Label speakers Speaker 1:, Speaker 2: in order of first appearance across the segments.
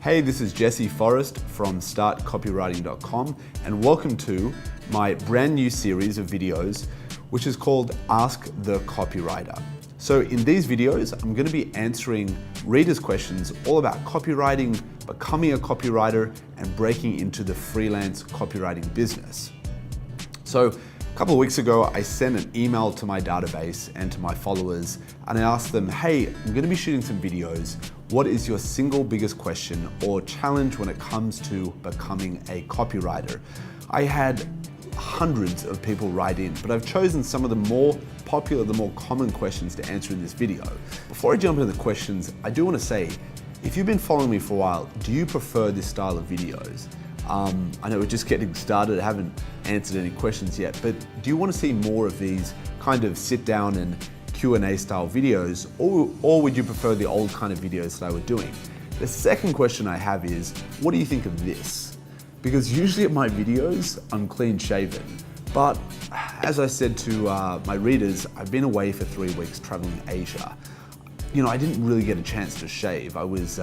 Speaker 1: Hey, this is Jesse Forrest from Copywriting.com, and welcome to my brand new series of videos, which is called Ask the Copywriter. So in these videos, I'm going to be answering readers' questions all about copywriting, becoming a copywriter, and breaking into the freelance copywriting business. So a couple of weeks ago, I sent an email to my database and to my followers, and I asked them, hey, I'm going to be shooting some videos. What is your single biggest question or challenge when it comes to becoming a copywriter? I had hundreds of people write in, but I've chosen some of the more popular, the more common questions to answer in this video. Before I jump into the questions, I do want to say, if you've been following me for a while, do you prefer this style of videos? I know we're just getting started, I haven't answered any questions yet, but do you want to see more of these kind of sit down and Q&A style videos, or would you prefer the old kind of videos that I was doing? The second question I have is, what do you think of this? Because usually at my videos, I'm clean shaven, but as I said to my readers, I've been away for 3 weeks traveling Asia. You know, I didn't really get a chance to shave. I was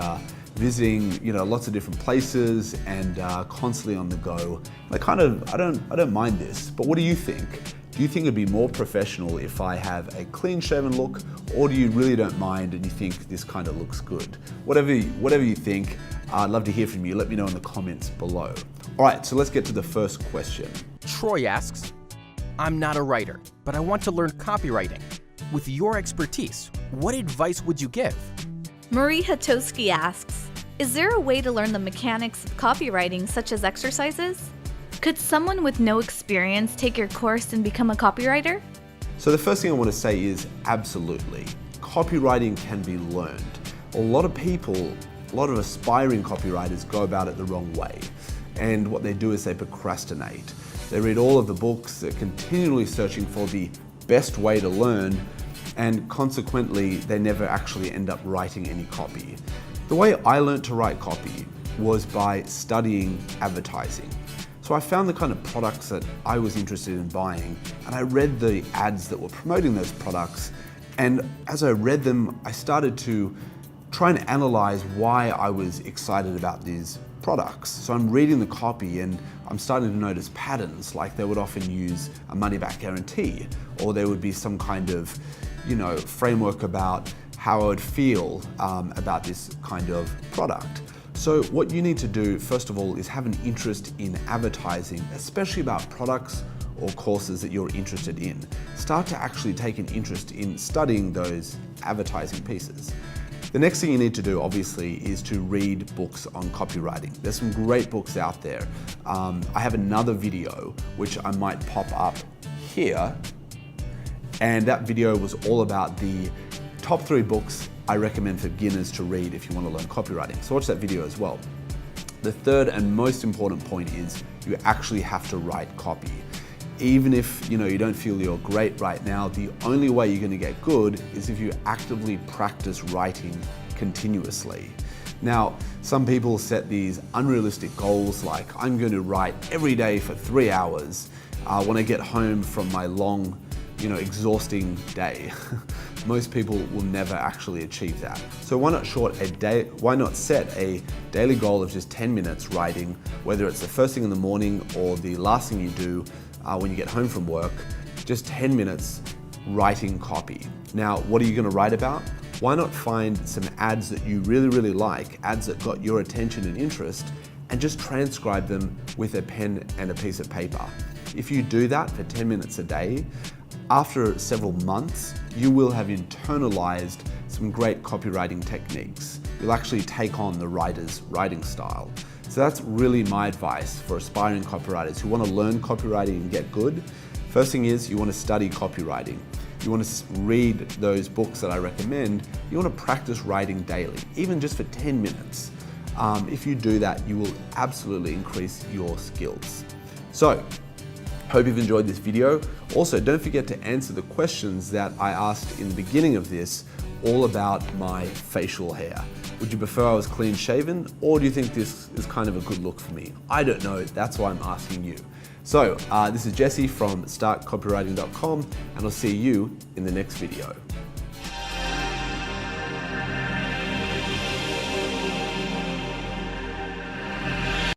Speaker 1: visiting, lots of different places and constantly on the go. I don't mind this, but what do you think? Do you think it'd be more professional if I have a clean shaven look, or do you really don't mind and you think this kind of looks good? Whatever you think, I'd love to hear from you. Let me know in the comments below. All right, so let's get to the first question.
Speaker 2: Troy asks, I'm not a writer, but I want to learn copywriting. With your expertise, what advice would you give?
Speaker 3: Marie Hatosky asks, is there a way to learn the mechanics of copywriting, such as exercises? Could someone with no experience take your course and become a copywriter?
Speaker 1: So the first thing I want to say is absolutely. Copywriting can be learned. A lot of aspiring copywriters go about it the wrong way. And what they do is they procrastinate. They read all of the books, they're continually searching for the best way to learn, and consequently, they never actually end up writing any copy. The way I learned to write copy was by studying advertising. So I found the kind of products that I was interested in buying, and I read the ads that were promoting those products. And as I read them, I started to try and analyze why I was excited about these products. So I'm reading the copy and I'm starting to notice patterns, like they would often use a money-back guarantee, or there would be some kind of, framework about how I would feel about this kind of product. So what you need to do, first of all, is have an interest in advertising, especially about products or courses that you're interested in. Start to actually take an interest in studying those advertising pieces. The next thing you need to do, obviously, is to read books on copywriting. There's some great books out there. I have another video, which I might pop up here, and that video was all about the top 3 books I recommend for beginners to read if you want to learn copywriting. So watch that video as well. The third and most important point is you actually have to write copy. Even if you don't feel you're great right now, the only way you're going to get good is if you actively practice writing continuously. Now, some people set these unrealistic goals like, I'm going to write every day for 3 hours when I get home from my long, exhausting day. Most people will never actually achieve that. So why not set a daily goal of just 10 minutes writing, whether it's the first thing in the morning or the last thing you do when you get home from work, just 10 minutes writing copy. Now, what are you going to write about? Why not find some ads that you really, really like, ads that got your attention and interest, and just transcribe them with a pen and a piece of paper. If you do that for 10 minutes a day, after several months, you will have internalized some great copywriting techniques. You'll actually take on the writer's writing style. So that's really my advice for aspiring copywriters who want to learn copywriting and get good. First thing is you want to study copywriting. You want to read those books that I recommend. You want to practice writing daily, even just for 10 minutes. If you do that, you will absolutely increase your skills. So, hope you've enjoyed this video. Also, don't forget to answer the questions that I asked in the beginning of this, all about my facial hair. Would you prefer I was clean shaven, or do you think this is kind of a good look for me? I don't know, that's why I'm asking you. So, this is Jesse from Copywriting.com, and I'll see you in the next video.